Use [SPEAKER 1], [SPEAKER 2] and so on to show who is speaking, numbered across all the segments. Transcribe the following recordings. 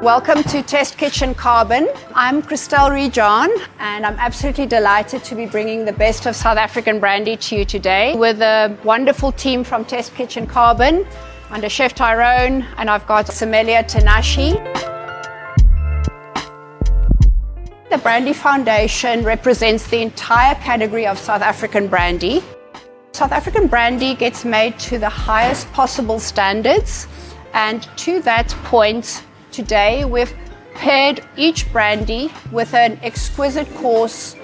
[SPEAKER 1] Welcome to Test Kitchen Carbon. I'm Christelle Rejohn, and I'm absolutely delighted to be bringing the best of South African brandy to you today with a wonderful team from Test Kitchen Carbon under Chef Tyrone, and I've got sommelier Tanashi. The Brandy Foundation represents the entire category of South African brandy. South African brandy gets made to the highest possible standards, and to that point, today we've paired each brandy with an exquisite course.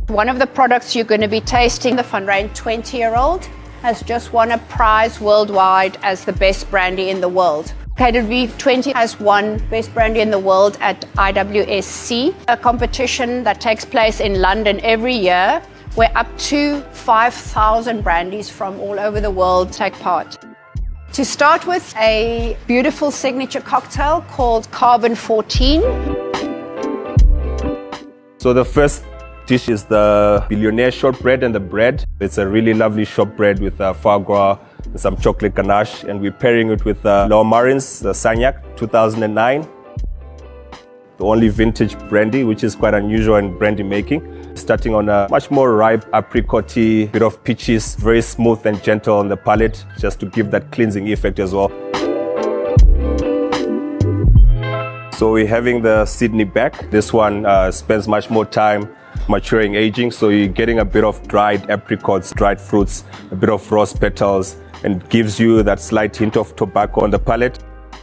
[SPEAKER 1] One of the products you're going to be tasting, the Van Ryn 20-year-old, has just won a prize worldwide as the best brandy in the world. KW 20 has won Best Brandy in the World at IWSC, a competition that takes place in London every year, where up to 5,000 brandies from all over the world take part. To start with, a beautiful signature cocktail called Carbon 14.
[SPEAKER 2] So the first dish is the billionaire shortbread and the bread. It's a really lovely shortbread with foie gras and some chocolate ganache, and we're pairing it with Lower Marins, the Sagnac 2009. The only vintage brandy, which is quite unusual in brandy making. Starting on a much more ripe apricot-y, bit of peaches, very smooth and gentle on the palate, just to give that cleansing effect as well. So we're having the Sydney back. This one spends much more time maturing, aging, so you're getting a bit of dried apricots, dried fruits, a bit of rose petals, and gives you that slight hint of tobacco on the palate.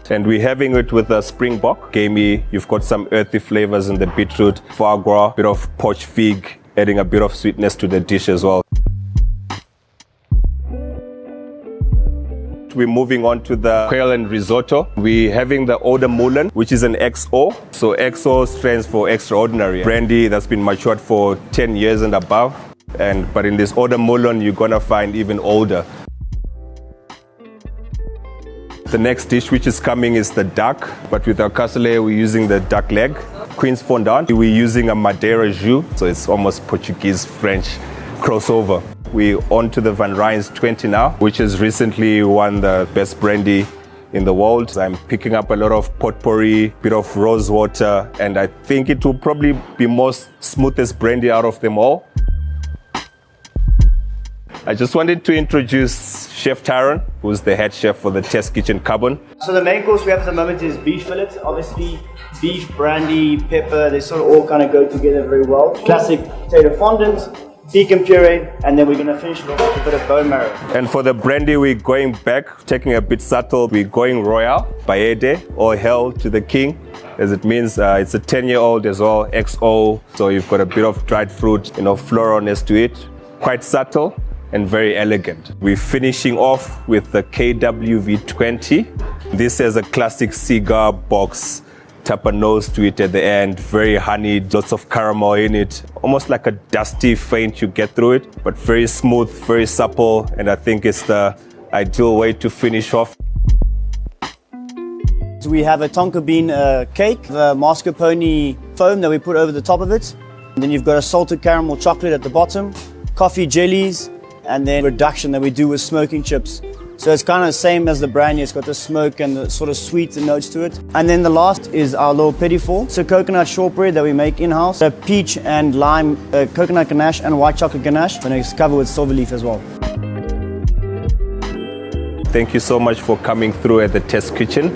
[SPEAKER 2] And we're having it with a springbok, gamey. You've got some earthy flavors in the beetroot, foie gras, bit of poached fig, adding a bit of sweetness to the dish as well. We're moving on to the quail and risotto. We're having the Eau de Moulin, which is an XO. So XO stands for extraordinary brandy that's been matured for 10 years and above. But in this Eau de Moulin, you're gonna find even older. The next dish which is coming is the duck, but with our cassoulet we're using the duck leg. Queen's fondant, we're using a Madeira jus, so it's almost Portuguese-French crossover. We're on to the Van Ryn's 20 now, which has recently won the best brandy in the world. I'm picking up a lot of potpourri, bit of rose water, and I think it will probably be most smoothest brandy out of them all. I just wanted to introduce Chef Tyrone, who's the head chef for the Test Kitchen Carbon.
[SPEAKER 3] So the main course we have at the moment is beef fillet. Obviously, beef, brandy, pepper, they sort of all kind of go together very well. Classic potato fondant, pecan puree, and then we're going to finish it off with a bit of bone marrow.
[SPEAKER 2] And for the brandy, we're going back, taking a bit subtle. We're going Royal, Baede, or Hail to the King, as it means it's a 10-year-old as well, XO. So you've got a bit of dried fruit, floralness to it, quite subtle and very elegant. We're finishing off with the KWV20. This has a classic cigar box tapa nose to it at the end, very honeyed, lots of caramel in it, almost like a dusty faint you get through it, but very smooth, very supple, and I think it's the ideal way to finish off.
[SPEAKER 3] So we have a tonka bean cake, the mascarpone foam that we put over the top of it, and then you've got a salted caramel chocolate at the bottom, coffee jellies, and then reduction that we do with smoking chips. So it's kind of the same as the brandy. It's got the smoke and the sort of sweet notes to it. And then the last is our little petit four. It's a coconut shortbread that we make in-house. A peach and lime coconut ganache and white chocolate ganache. And it's covered with silver leaf as well.
[SPEAKER 2] Thank you so much for coming through at the Test Kitchen.